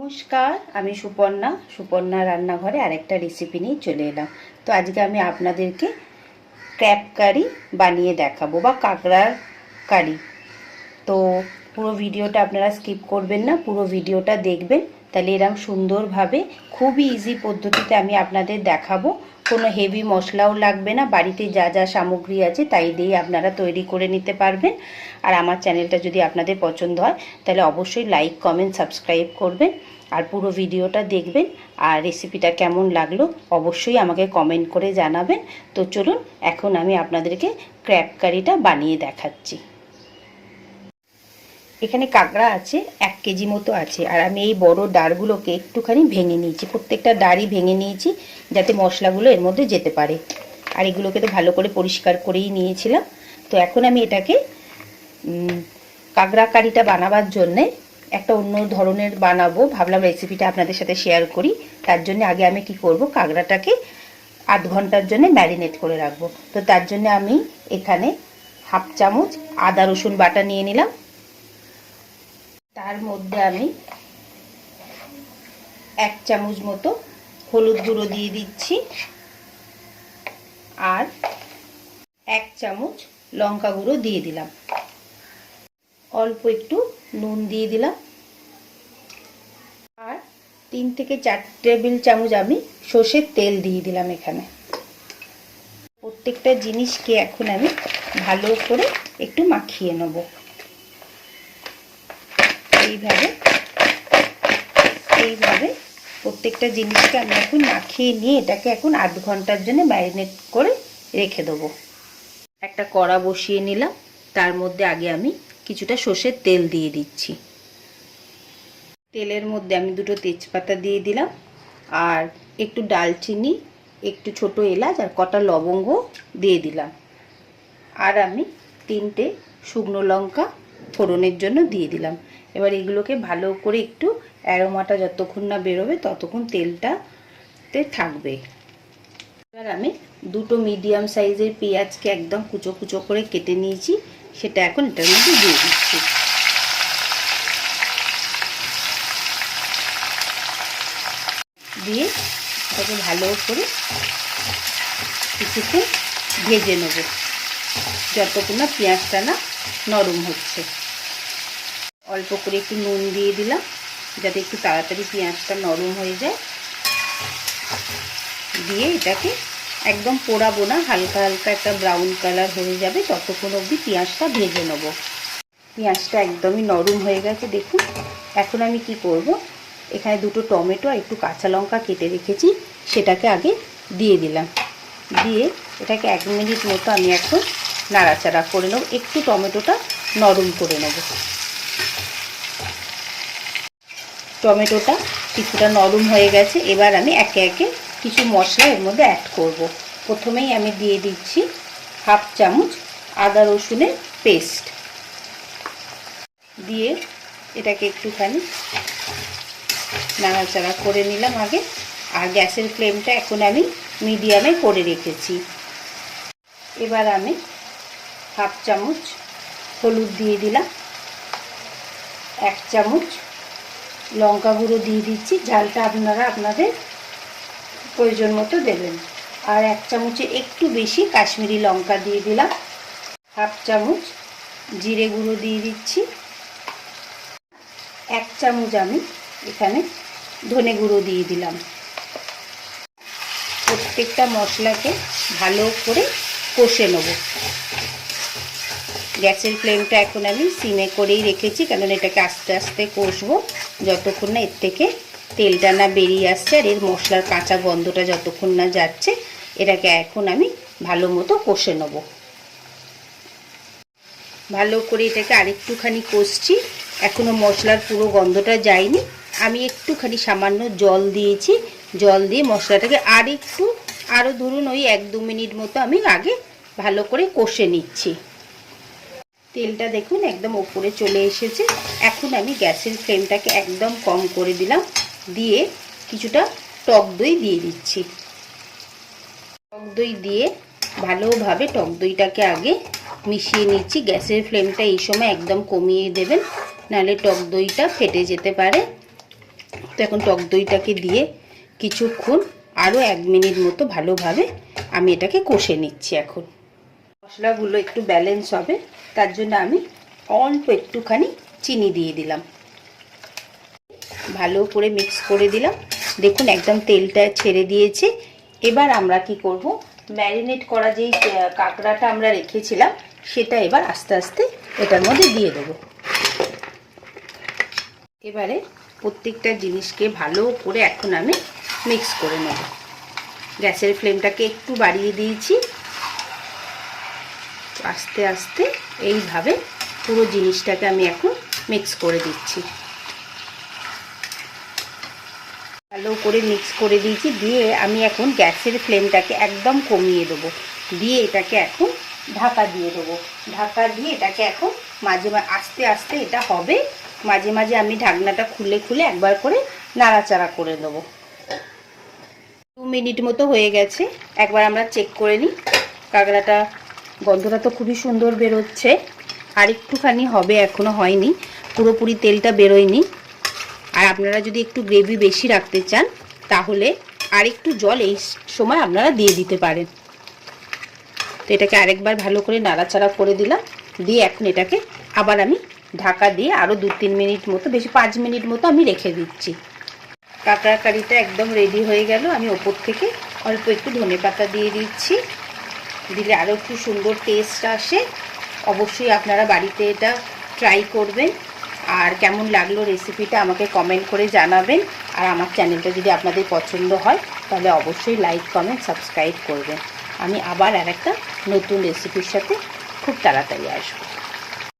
নমস্কার, আমি সুপর্ণা রান্নাঘরে আরেকটা রেসিপি নিয়ে চলে এলাম। তো আজকে আমি আপনাদেরকে ক্র্যাব কারি বানিয়ে দেখাবো বা কাঁকড়ার কারি। তো পুরো ভিডিওটা আপনারা স্কিপ করবেন না, পুরো ভিডিওটা দেখবেন, তাহলে এরকম সুন্দরভাবে খুবই ইজি পদ্ধতিতে আমি আপনাদের দেখাবো। কোনো হেভি মশলাও লাগবে না, বাড়িতে যা যা সামগ্রী আছে তাই দিয়ে আপনারা তৈরি করে নিতে পারবেন। আর আমার চ্যানেলটা যদি আপনাদের পছন্দ হয় তাহলে অবশ্যই লাইক, কমেন্ট, সাবস্ক্রাইব করবেন আর পুরো ভিডিওটা দেখবেন। আর রেসিপিটা কেমন লাগলো অবশ্যই আমাকে কমেন্ট করে জানাবেন। তো চলুন এখন আমি আপনাদেরকে ক্র্যাব কারিটা বানিয়ে দেখাচ্ছি। এখানে কাঁকড়া আছে 1 কেজি মতো আছে, আর আমি এই বড় ডাঁড়গুলোকে একটুখানি ভেঙে নিয়েছি, প্রত্যেকটা ডাঁড়ই ভেঙে নিয়েছি যাতে মশলাগুলো এর মধ্যে যেতে পারে। আর এগুলোকে তো ভালো করে পরিষ্কার করেই নিয়েছিলাম। তো এখন আমি এটাকে কাঁকড়া কারিটা বানাবার জন্যে একটা অন্য ধরনের বানাবো, ভাবলাম রেসিপিটা আপনাদের সাথে শেয়ার করি। তার জন্য আগে আমি কি করব, কাঁকড়াটাকে আধ ঘন্টার জন্য ম্যারিনেট করে রাখবো। তো তার জন্য আমি এখানে 1/2 চামচ আদা রসুন বাটা নিয়ে নিলাম। তার মধ্যে আমি 1 চামচ মতো হলুদ গুঁড়ো দিয়ে দিচ্ছি, আর 1 চামচ লঙ্কা গুঁড়ো দিয়ে দিলাম, অল্প একটু নুন দিয়ে দিলাম, আর 3 থেকে 4 টেবিল চামচ আমি সর্ষের তেল দিয়ে দিলাম। এখানে প্রত্যেকটা জিনিসকে এখন আমি ভালো করে একটু মাখিয়ে নেব। এইভাবে প্রত্যেকটা জিনিসকে আমি এখন মাখিয়ে নিয়ে এটাকে এখন আধ ঘন্টার জন্য ম্যারিনেট করে রেখে দেবো। একটা কড়া বসিয়ে নিলাম, তার মধ্যে আগে আমি কিছুটা সর্ষের তেল দিয়ে দিচ্ছি। তেলের মধ্যে আমি 2টো তেজপাতা দিয়ে দিলাম, আর একটু ডালচিনি, একটু ছোট এলাচ আর কটা লবঙ্গ দিয়ে দিলাম, আর আমি 3টে শুকনো লঙ্কা ফোড়নের জন্য দিয়ে দিলাম। এবার এগুলোকে ভালো করে একটু অ্যারোমাটা যতক্ষণ না বেরোবে ততক্ষণ তেলটাতে থাকবে। এবার আমি 2টো মিডিয়াম সাইজের পেঁয়াজকে একদম কুচো কুচো করে কেটে নিয়েছি, সেটা এখন এটার মধ্যে দিয়ে দিচ্ছি। দিয়ে এটাকে ভালো করে কিছুক্ষণ ভেজে নেব যতক্ষণ না পেঁয়াজটা না নরম হচ্ছে। অল্প করে একটু নুন দিয়ে দিলাম যাতে একটু তাড়াতাড়ি পেঁয়াজটা নরম হয়ে যায়। দিয়ে এটাকে একদম পোড়াবো না, হালকা হালকা একটা ব্রাউন কালার হয়ে যাবে ততক্ষণ অবধি পেঁয়াজটা ভেজে নেব। পেঁয়াজটা একদমই নরম হয়ে গেছে দেখুন। এখন আমি কি করব, এখানে 2টো টমেটো আর একটু কাঁচা লঙ্কা কেটে রেখেছি, সেটাকে আগে দিয়ে দিলাম। দিয়ে এটাকে 1 মিনিট মতো আমি এখন নাড়াচাড়া করে নেব, একটু টমেটোটা নরম করে নেব। টমেটোটা কিছুটা নরম হয়ে গেছে, এবার আমি একে একে কিছু মশলা এর মধ্যে অ্যাড করব। প্রথমেই আমি দিয়ে দিচ্ছি 1/2 চামচ আদা রসুনের পেস্ট, দিয়ে এটাকে একটুখানি নাড়াচাড়া করে নিলাম আগে। আর গ্যাসের ফ্লেমটা এখন আমি মিডিয়ামে করে রেখেছি। এবার আমি 1/2 চামচ হলুদ দিয়ে দিলাম, 1 চামচ লঙ্কা গুঁড়ো দিয়ে দিচ্ছি, ঝালটা আপনারা আপনাদের প্রয়োজন মতো দেবেন। আর 1 চামচের একটু বেশি কাশ্মীরি লঙ্কা দিয়ে দিলাম, 1/2 চামচ জিরে গুঁড়ো দিয়ে দিচ্ছি, 1 চামচ আমি এখানে ধনে গুঁড়ো দিয়ে দিলাম। প্রত্যেকটা মশলাকে ভালো করে কষে নেব। গ্যাসের ফ্লেমটা এখন আমি সিমে করেই রেখেছি, কারণ এটাকে আস্তে আস্তে কষবো যতক্ষণ না এর থেকে তেলটা না বেরিয়ে আসছে আর এর মশলার কাঁচা গন্ধটা যতক্ষণ না যাচ্ছে। এটাকে এখন আমি ভালো মতো কষে নেব। ভালো করে এটাকে আরেকটুখানি কষছি, এখনও মশলার পুরো গন্ধটা যায়নি। আমি একটুখানি সামান্য জল দিয়েছি, জল দিয়ে মশলাটাকে আরও ধরুন ওই 1-2 মিনিট মতো আমি আগে ভালো করে কষে নিচ্ছি। তেলটা দেখুন একদম ওপরে চলে এসেছে। এখন আমি গ্যাসের ফ্লেমটাকে একদম কম করে দিলাম, দিয়ে কিছুটা টক দই দিয়ে দিচ্ছি। টক দই দিয়ে ভালোভাবে টক দইটাকে আগে মিশিয়ে নিচ্ছি। গ্যাসের ফ্লেমটা এই সময় একদম কমিয়ে দেবেন, নাহলে টক দইটা ফেটে যেতে পারে। তো এখন টক দইটাকে দিয়ে কিছুক্ষণ আরও 1 মিনিট মতো ভালোভাবে আমি এটাকে কষে নিচ্ছি। এখন মশলাগুলো একটু ব্যালেন্স হবে, তার জন্য আমি অল্প একটুখানি চিনি দিয়ে দিলাম। ভালো করে মিক্স করে দিলাম। দেখুন একদম তেলটা ছেড়ে দিয়েছে। এবার আমরা কি করব, ম্যারিনেট করা যেই কাঁকড়াটা আমরা রেখেছিলাম সেটা এবার আস্তে আস্তে এটার মধ্যে দিয়ে দেব। এবারে প্রত্যেকটা জিনিসকে ভালো করে এখন আমি মিক্স করে নেব। গ্যাসের ফ্লেমটাকে একটু বাড়িয়ে দিয়েছি। আস্তে আস্তে এইভাবে পুরো জিনিসটাকে আমি এখন মিক্স করে দিচ্ছি। ভালো করে মিক্স করে দিয়েছি। দিয়ে আমি এখন গ্যাসের ফ্লেমটাকে একদম কমিয়ে দেবো। দিয়ে এটাকে এখন ঢাকা দিয়ে দেবো। ঢাকা দিয়ে এটাকে এখন মাঝে মাঝে আস্তে আস্তে এটা হবে। মাঝে মাঝে আমি ঢাকনাটা খুলে খুলে একবার করে নাড়াচাড়া করে দেবো। 2 মিনিট মতো হয়ে গেছে। একবার আমরা চেক করে নিই। কাঁকড়াটা গন্ধটা তো খুবই সুন্দর বেরোচ্ছে। আর একটুখানি হবে, এখনো হয়নি, পুরোপুরি তেলটা বেরোয়নি। আর আপনারা যদি একটু গ্রেভি বেশি রাখতে চান তাহলে আর একটু জল এই সময় আপনারা দিয়ে দিতে পারেন। তো এটাকে আরেকবার ভালো করে নাড়াচাড়া করে দিলাম। দিয়ে এখন এটাকে আবার আমি ঢাকা দিয়ে আরও 2-3 মিনিট মতো, বেশি 5 মিনিট মতো আমি রেখে দিচ্ছি। কাঁকড়া কারিটা একদম রেডি হয়ে গেল। আমি ওপর থেকে অল্প একটু ধনেপাতা দিয়ে দিচ্ছি। দিলে আরও একটু সুন্দর টেস্ট আসে। অবশ্যই আপনারা বাড়িতে এটা ট্রাই করবেন। আর কেমন লাগলো রেসিপিটা আমাকে কমেন্ট করে জানাবেন। আর আমার চ্যানেলটা যদি আপনাদের পছন্দ হয় তাহলে অবশ্যই লাইক, কমেন্ট, সাবস্ক্রাইব করবেন। আমি আবার আরেকটা নতুন রেসিপির সাথে খুব তাড়াতাড়ি আসবো।